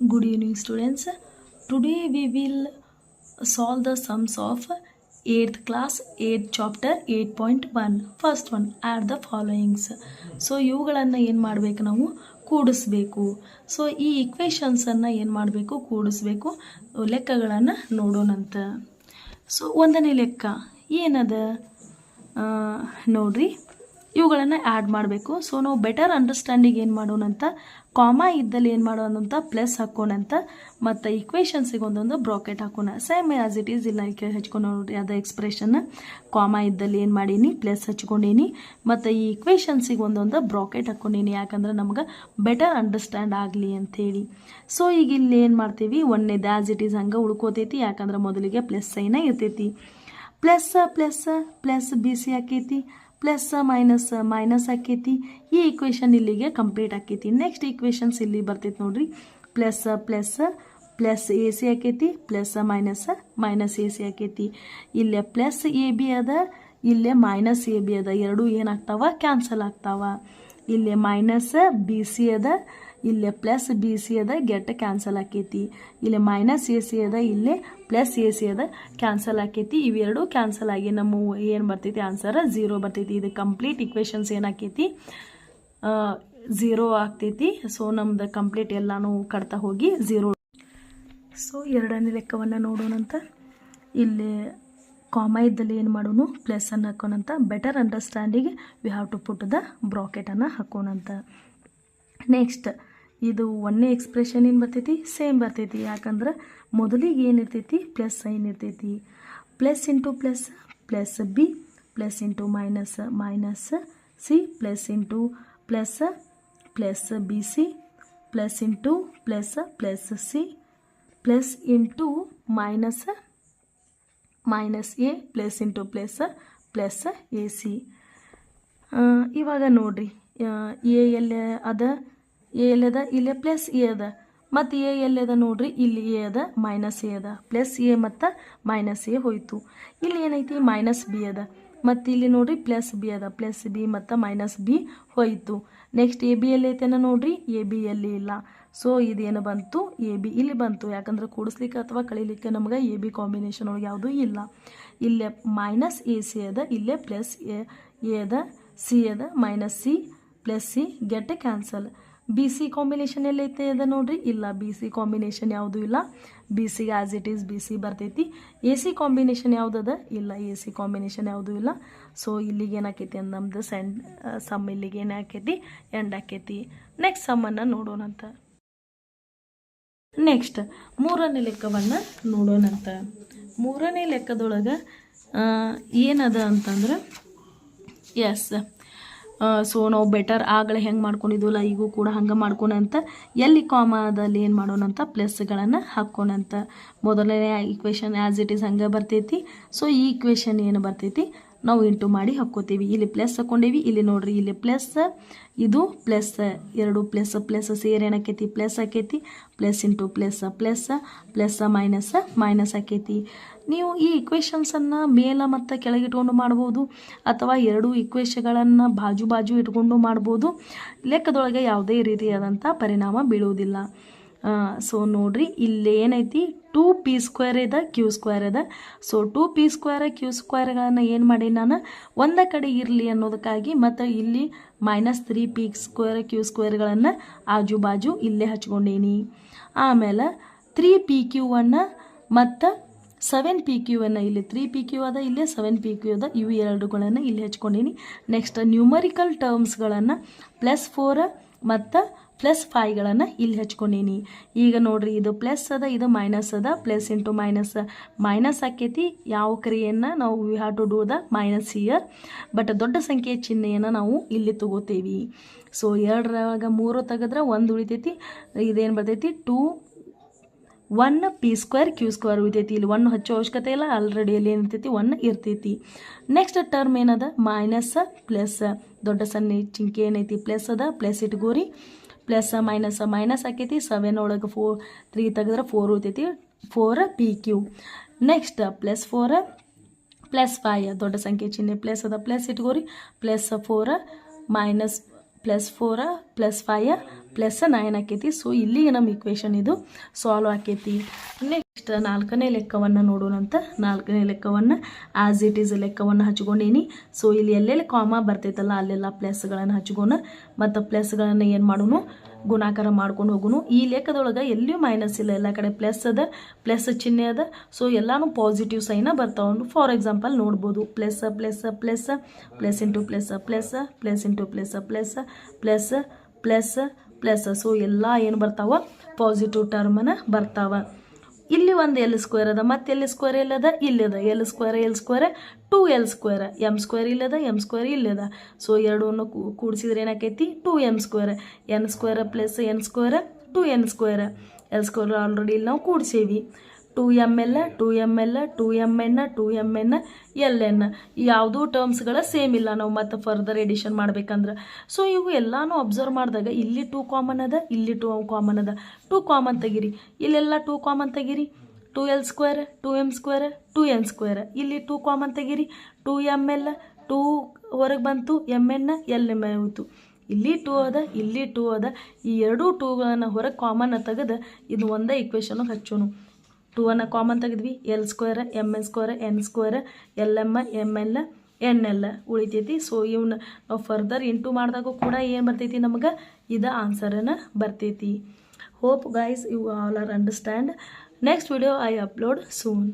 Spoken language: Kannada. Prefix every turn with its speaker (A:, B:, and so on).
A: Good evening, students. Today we will solve the sums of 8th class 8th chapter 8.1. First one, add the followings. So ಇವುಗಳನ್ನು ಏನು ಮಾಡಬೇಕು, ನಾವು ಕೂಡಿಸ್ಬೇಕು. ಸೊ ಈ ಇಕ್ವೇಷನ್ಸನ್ನು ಏನು ಮಾಡಬೇಕು, ಕೂಡಿಸ್ಬೇಕು. ಲೆಕ್ಕಗಳನ್ನು ನೋಡೋಣಂತ. ಸೊ ಒಂದನೇ ಲೆಕ್ಕ ಏನದ ನೋಡ್ರಿ, ಇವುಗಳನ್ನು ಆ್ಯಡ್ ಮಾಡಬೇಕು. ಸೊ ನಾವು ಬೆಟರ್ ಅಂಡರ್ಸ್ಟ್ಯಾಂಡಿಂಗ್ ಏನು ಮಾಡೋಣಂತ, ಕಾಮಾ ಇದ್ದಲ್ಲಿ ಏನು ಮಾಡೋಣಂತ ಪ್ಲಸ್ ಹಾಕೋಣಂತ, ಮತ್ತು ಇಕ್ವೇಷನ್ಸಿಗೆ ಒಂದೊಂದು ಬ್ರಾಕೆಟ್ ಹಾಕೋಣ. ಸೇಮ್ ಆ್ಯಸ್ ಇಟ್ ಈಸ್ ಇಲ್ಲ ಹಚ್ಕೊಂಡು ನೋಡ್ರಿ. ಅದು ಎಕ್ಸ್ಪ್ರೆಷನ್ ಕಾಮಾ ಇದ್ದಲ್ಲಿ ಏನು ಮಾಡೀನಿ, ಪ್ಲಸ್ ಹಚ್ಕೊಂಡೀನಿ, ಮತ್ತು ಈ ಇಕ್ವೇಷನ್ಸಿಗೆ ಒಂದೊಂದು ಬ್ರಾಕೆಟ್ ಹಾಕ್ಕೊಂಡೀನಿ, ಯಾಕಂದ್ರೆ ನಮ್ಗೆ ಬೆಟರ್ ಅಂಡರ್ಸ್ಟ್ಯಾಂಡ್ ಆಗಲಿ ಅಂಥೇಳಿ. ಸೊ ಈಗ ಇಲ್ಲಿ ಏನು ಮಾಡ್ತೀವಿ, ಒಂದನೇದು ಆ್ಯಸ್ ಇಟ್ ಈಸ್ ಹಂಗೆ ಉಳ್ಕೋತೈತಿ, ಯಾಕಂದ್ರೆ ಮೊದಲಿಗೆ ಪ್ಲಸ್ ಸೈನ ಇರ್ತೈತಿ. Plus plus plus B C ಆಕೈತಿ, ಪ್ಲಸ್ ಮೈನಸ್ ಮೈನಸ್ ಆಕೈತಿ. ಈ ಈಕ್ವೇಷನ್ ಇಲ್ಲಿಗೆ ಕಂಪ್ಲೀಟ್ ಆಕೈತಿ. ನೆಕ್ಸ್ಟ್ ಈಕ್ವೇಷನ್ಸ್ ಇಲ್ಲಿ ಬರ್ತೈತಿ ನೋಡ್ರಿ. Plus plus plus A C ಆಕೈತಿ, plus minus minus A C ಆಕೈತಿ. ಇಲ್ಲೇ ಪ್ಲಸ್ ಎ ಬಿ ಅದ, ಇಲ್ಲೇ ಮೈನಸ್ ಎ ಬಿ ಅದ, ಎರಡೂ ಏನಾಗ್ತಾವ, ಕ್ಯಾನ್ಸಲ್ ಆಗ್ತಾವ. ಇಲ್ಲೇ ಮೈನಸ್ ಬಿ ಸಿ ಅದ, ಇಲ್ಲೇ ಪ್ಲಸ್ ಬಿ ಸಿ ಅದ, ಗೆಟ್ ಕ್ಯಾನ್ಸಲ್ ಆಕೈತಿ. ಇಲ್ಲೇ ಮೈನಸ್ ಎ ಸಿ ಅದ, ಇಲ್ಲೇ ಪ್ಲಸ್ ಎ ಸಿ ಅದ, ಕ್ಯಾನ್ಸಲ್ ಆಕೈತಿ. ಇವೆರಡು ಕ್ಯಾನ್ಸಲ್ ಆಗಿ ನಮ್ಮ ಏನು ಬರ್ತೈತಿ, ಆನ್ಸರ್ 0 ಬರ್ತೈತಿ. ಇದು ಕಂಪ್ಲೀಟ್ ಇಕ್ವೇಷನ್ಸ್ ಏನಾಕೈತಿ, 0 ಆಗ್ತೈತಿ. ಸೊ ನಮ್ದು ಕಂಪ್ಲೀಟ್ ಎಲ್ಲಾನು ಕಡ್ತಾ ಹೋಗಿ 0. ಸೊ ಎರಡನೇ ಲೆಕ್ಕವನ್ನು ನೋಡೋಣಂತ. ಇಲ್ಲಿ ಕಾಮಾ ಇದ್ದಲ್ಲಿ ಏನು ಮಾಡೋಣ, ಪ್ಲಸ್ಸನ್ನು ಹಾಕೋಣಂತ. Better understanding we have to put the ಬ್ರಾಕೆಟನ್ನು ಹಾಕೋಣಂತ. ನೆಕ್ಸ್ಟ್ ಇದು ಒಂದೇ ಎಕ್ಸ್ಪ್ರೆಷನ್ ಏನು ಬರ್ತೈತಿ, ಸೇಮ್ ಬರ್ತೈತಿ. ಯಾಕಂದ್ರೆ ಮೊದಲಿಗೆ ಏನಿರ್ತೈತಿ, ಪ್ಲಸ್ ಸೈನ್ ಇರ್ತೈತಿ. Plus into plus plus B, plus into minus minus C, plus into plus plus B C, plus into plus plus C, plus into minus minus A, plus into plus plus A C. ಇವಾಗ ನೋಡ್ರಿ, ಎ ಎಲ್ಲಿ ಅದ, ಎ ಎಲ್ಲದ, ಇಲ್ಲೇ ಪ್ಲಸ್ ಎ ಅದ, ಮತ್ತು ಎ ಎಲ್ಲದ ನೋಡ್ರಿ, ಇಲ್ಲಿ ಎ ಅದ, ಮೈನಸ್ ಎ ಅದ. ಪ್ಲಸ್ ಎ ಮತ್ತು ಮೈನಸ್ ಎ ಹೋಯ್ತು. ಇಲ್ಲಿ ಏನೈತಿ, ಮೈನಸ್ ಬಿ ಅದ, ಮತ್ತು ಇಲ್ಲಿ ನೋಡ್ರಿ ಪ್ಲಸ್ ಬಿ ಅದ. ಪ್ಲಸ್ ಬಿ ಮತ್ತು ಮೈನಸ್ ಬಿ ಹೋಯ್ತು. ನೆಕ್ಸ್ಟ್ ಎ ಬಿ ಎಲ್ಲಿ ಐತೆನ ನೋಡ್ರಿ, ಎ ಬಿ ಎಲ್ಲಿ ಇಲ್ಲ. ಸೊ ಇದೇನು ಬಂತು, ಎ ಬಿ ಇಲ್ಲಿ ಬಂತು. ಯಾಕಂದ್ರೆ ಕೂಡಿಸ್ಲಿಕ್ಕೆ ಅಥವಾ ಕಳಿಲಿಕ್ಕೆ ನಮ್ಗೆ ಎ ಬಿ ಕಾಂಬಿನೇಷನ್ ಒಳಗೆ ಯಾವುದೂ ಇಲ್ಲ. ಇಲ್ಲೇ ಮೈನಸ್ ಎ ಸಿ ಅದ, ಇಲ್ಲೇ ಪ್ಲಸ್ ಎ ಅದ, ಸಿ ಅದ, minus C plus C, get cancel. B C combination ಎಲ್ಲೈತೆ ಅದ ನೋಡ್ರಿ, ಇಲ್ಲ. ಬಿ ಸಿ ಕಾಂಬಿನೇಷನ್ ಯಾವುದೂ ಇಲ್ಲ. B C as it is B C ಬರ್ತೈತಿ. ಎ ಸಿ ಕಾಂಬಿನೇಷನ್ ಯಾವುದದ, ಇಲ್ಲ. ಎ ಸಿ ಕಾಂಬಿನೇಷನ್ ಯಾವುದೂ ಇಲ್ಲ. ಸೊ ಇಲ್ಲಿಗೆ ಏನಾಕೈತಿ ಅಂದ್ ನಮ್ದು ಸಮ್ ಇಲ್ಲಿಗೆ ಏನಾಕೈತಿ, ಎಂಡ್ ಆಕೈತಿ. ನೆಕ್ಸ್ಟ್ ಸಮ್ಮನ್ನು ನೋಡೋಣಂತ. ನೆಕ್ಸ್ಟ್ ಮೂರನೇ ಲೆಕ್ಕವನ್ನು ನೋಡೋಣಂತ. ಮೂರನೇ ಲೆಕ್ಕದೊಳಗೆ ಏನದ ಅಂತಂದ್ರೆ, ಎಸ್, ಸೊ ನಾವು ಬೆಟರ್ ಆಗಲೇ ಹೆಂಗೆ ಮಾಡ್ಕೊಂಡಿದ್ವಲ್ಲ, ಈಗೂ ಕೂಡ ಹಂಗೆ ಮಾಡ್ಕೊಳಂತ. ಎಲ್ಲಿ ಕಾಮಾದಲ್ಲಿ ಏನು ಮಾಡೋಣಂತ, ಪ್ಲಸ್ಗಳನ್ನು ಹಾಕ್ಕೊಳಂತ. ಮೊದಲನೇ ಈಕ್ವೇಷನ್ ಆ್ಯಸ್ ಇಟ್ ಈಸ್ ಹಂಗೆ ಬರ್ತೈತಿ. ಸೊ ಈ ಈಕ್ವೇಷನ್ ಏನು ಬರ್ತೈತಿ, ನಾವು ಇಂಟು ಮಾಡಿ ಹಾಕ್ಕೋತೀವಿ. ಇಲ್ಲಿ ಪ್ಲಸ್ ಹಾಕ್ಕೊಂಡೇವಿ, ಇಲ್ಲಿ ನೋಡ್ರಿ, ಇಲ್ಲಿ ಪ್ಲಸ್, ಇದು ಪ್ಲಸ್, ಎರಡು ಪ್ಲಸ್ ಪ್ಲಸ್ ಸೇರಿ ಏನಾಕೈತಿ, ಪ್ಲಸ್ ಆಕೈತಿ. Plus into plus plus plus minus minus ಆಕೈತಿ. ನೀವು ಈ ಇಕ್ವೇಷನ್ಸನ್ನು ಮೇಲ ಮತ್ತು ಕೆಳಗಿಟ್ಕೊಂಡು ಮಾಡ್ಬೋದು, ಅಥವಾ ಎರಡು ಇಕ್ವೇಷನ್ಗಳನ್ನು ಬಾಜು ಇಟ್ಕೊಂಡು ಮಾಡ್ಬೋದು. ಲೆಕ್ಕದೊಳಗೆ ಯಾವುದೇ ರೀತಿಯಾದಂಥ ಪರಿಣಾಮ ಬೀಳುವುದಿಲ್ಲ. ಸೊ ನೋಡ್ರಿ, ಇಲ್ಲಿ ಏನೈತಿ, 2p² ಇದೆ, q² ಇದೆ. ಸೊ 2p² q² ಏನು ಮಾಡಿ ನಾನು ಒಂದೇ ಕಡೆ ಇರಲಿ ಅನ್ನೋದಕ್ಕಾಗಿ, ಮತ್ತು ಇಲ್ಲಿ -3p² q² ಆಜು ಬಾಜು ಇಲ್ಲೇ ಹಚ್ಕೊಂಡೀನಿ. ಆಮೇಲೆ 3pq ಮತ್ತು 7pq ಇಲ್ಲಿ 3pq ಅದ, ಇಲ್ಲೇ 7pq ಅದ, ಇವು ಎರಡುಗಳನ್ನು ಇಲ್ಲಿ ಹಚ್ಕೊಂಡೀನಿ. ನೆಕ್ಸ್ಟ್ ನ್ಯೂಮರಿಕಲ್ ಟರ್ಮ್ಸ್ಗಳನ್ನು +4 ಮತ್ತು +5 ಇಲ್ಲಿ ಹಚ್ಕೊಂಡೀನಿ. ಈಗ ನೋಡ್ರಿ, ಇದು ಪ್ಲಸ್ ಅದ, ಇದು ಮೈನಸ್ ಅದ. ಪ್ಲಸ್ ಇಂಟು ಮೈನಸ್ ಮೈನಸ್ ಆಕೈತಿ. ಯಾವ ಕ್ರಿಯೆಯನ್ನು ನಾವು we have to do the minus here, but ದೊಡ್ಡ ಸಂಖ್ಯೆಯ ಚಿಹ್ನೆಯನ್ನು ನಾವು ಇಲ್ಲಿ ತಗೋತೇವಿ. ಸೊ 2ರಾಗ 3 ತೆಗೆದ್ರೆ 1 ಉಳಿತೈತಿ. ಇದೇನು ಬರ್ತೈತಿ, 1p² q² ಉಳಿತೈತಿ. ಇಲ್ಲಿ 1 ಹಚ್ಚೋ ಅವಶ್ಯಕತೆ ಇಲ್ಲ, ಆಲ್ರೆಡಿ ಇಲ್ಲಿ ಏನಿರ್ತೈತಿ, 1 ಇರ್ತೈತಿ. ನೆಕ್ಸ್ಟ್ ಟರ್ಮ್ ಏನದ, ಮೈನಸ್ ಪ್ಲಸ್, ದೊಡ್ಡ ಸಣ್ಣ ಚಿಂಕೆ ಏನೈತಿ, ಪ್ಲಸ್ ಅದ, ಪ್ಲಸ್ ಇಟ್ಕೋರಿ. ಪ್ಲಸ್ ಮೈನಸ್ ಮೈನಸ್ ಆಕೈತಿ. 7 ಒಳಗೆ 3 ತೆಗೆದ್ರೆ 4 ಉಳಿತೈತಿ, 4pq. ನೆಕ್ಸ್ಟ್ +4 +5, ದೊಡ್ಡ ಸಂಖ್ಯೆ ಚಿಹ್ನೆ ಪ್ಲಸ್ ಅದ, ಪ್ಲಸ್ ಇಟ್ಕೋರಿ. +4 ಮೈನಸ್ +4 +5 ಪ್ಲಸ್ 9 ಆಕೈತಿ. ಸೊ ಇಲ್ಲಿಗೆ ನಮ್ಮ ಇಕ್ವೇಷನ್ ಇದು ಸಾಲ್ವ್ ಆಕೈತಿ. ನೆಕ್ಸ್ಟ್ 4ನೇ ಲೆಕ್ಕವನ್ನು ನೋಡೋಣಂತ. 4ನೇ ಲೆಕ್ಕವನ್ನು ಆ್ಯಸ್ ಇಟ್ ಈಸ್ ಲೆಕ್ಕವನ್ನು ಹಚ್ಕೊಂಡೀನಿ. ಸೊ ಇಲ್ಲಿ ಎಲ್ಲೆಲ್ಲಿ ಕಾಮ ಬರ್ತೈತಲ್ಲ ಅಲ್ಲೆಲ್ಲ ಪ್ಲಸ್ಗಳನ್ನು ಹಚ್ಕೊಂಡು ಮತ್ತು ಪ್ಲಸ್ಗಳನ್ನು ಏನು ಮಾಡೋನು ಗುಣಾಕಾರ ಮಾಡ್ಕೊಂಡು ಹೋಗುನು. ಈ ಲೆಕ್ಕದೊಳಗೆ ಎಲ್ಲಿಯೂ ಮೈನಸ್ ಇಲ್ಲ, ಎಲ್ಲ ಕಡೆ ಪ್ಲಸ್ ಅದ, ಪ್ಲಸ್ ಚಿಹ್ನೆ ಅದ. ಸೊ ಎಲ್ಲಾನು ಪಾಸಿಟಿವ್ ಸೈನ ಬರ್ತಾವೆ. ಫಾರ್ ಎಕ್ಸಾಂಪಲ್ ನೋಡ್ಬೋದು, plus plus plus plus into plus plus plus into plus plus plus plus plus. So ಎಲ್ಲ ಏನು ಬರ್ತಾವ ಪಾಸಿಟಿವ್ ಟರ್ಮನ ಬರ್ತಾವ. ಇಲ್ಲಿ ಒಂದು ಎಲ್ ಸ್ಕ್ವೇರ್ ಅದ, ಮತ್ತೆ ಎಲ್ ಸ್ಕ್ವೇರ್ ಇಲ್ಲದ, ಇಲ್ಲದ L square 2l square, M square ಇಲ್ಲದ, ಎಮ್ ಸ್ಕ್ವೇರ್ ಇಲ್ಲದ. ಸೊ ಎರಡನ್ನು ಕೂಡಿಸಿದ್ರೆ ಏನಾಕೈತಿ 2m square, N square plus N square 2n square. L square already ಇಲ್ಲಿ ನಾವು ಕೂಡಿಸೇವಿ. 2ml 2ml 2mn 2mn ln ಯಾವುದೂ ಟರ್ಮ್ಸ್ಗಳ ಸೇಮ್ ಇಲ್ಲ, ನಾವು ಮತ್ತೆ ಫರ್ದರ್ ಎಡಿಷನ್ ಮಾಡ್ಬೇಕಂದ್ರೆ. ಸೊ ಇವು ಎಲ್ಲಾನು ಅಬ್ಸರ್ವ್ ಮಾಡಿದಾಗ ಇಲ್ಲಿ 2 ಕಾಮನ್ ಅದ, ಇಲ್ಲಿ 2 ಕಾಮನ್ ಅದ. 2 ಕಾಮನ್ ತೆಗಿರಿ, ಇಲ್ಲೆಲ್ಲ 2 ಕಾಮನ್ ತೆಗಿರಿ. 2l square 2m square 2n square. ಇಲ್ಲಿ 2 ಕಾಮನ್ ತೆಗಿರಿ, 2ml 2 ಹೊರಗೆ ಬಂತು, mn lm ಹೋಯ್ತು. ಇಲ್ಲಿ 2 ಅದ, ಇಲ್ಲಿ 2 ಅದ. ಈ ಎರಡೂ 2ಗಳನ್ನು ಹೊರಗೆ ಕಾಮನ್ ತೆಗೆದು ಇದು ಒಂದೇ ಇಕ್ವೇಷನ್ ಹಚ್ಚೋನು. 2 ಕಾಮನ್ ತೆಗೆದ್ವಿ, L square M N square N square L M M L N L ಉಳಿತೈತಿ. ಸೊ ಇವನ್ನ ನಾವು ಫರ್ದರ್ ಇಂಟು ಮಾಡಿದಾಗ ಕೂಡ ಏನು ಬರ್ತೈತಿ ನಮಗೆ ಇದು ಆನ್ಸರನ್ನು ಬರ್ತೈತಿ. Hope guys you all are understand. Next video I upload soon.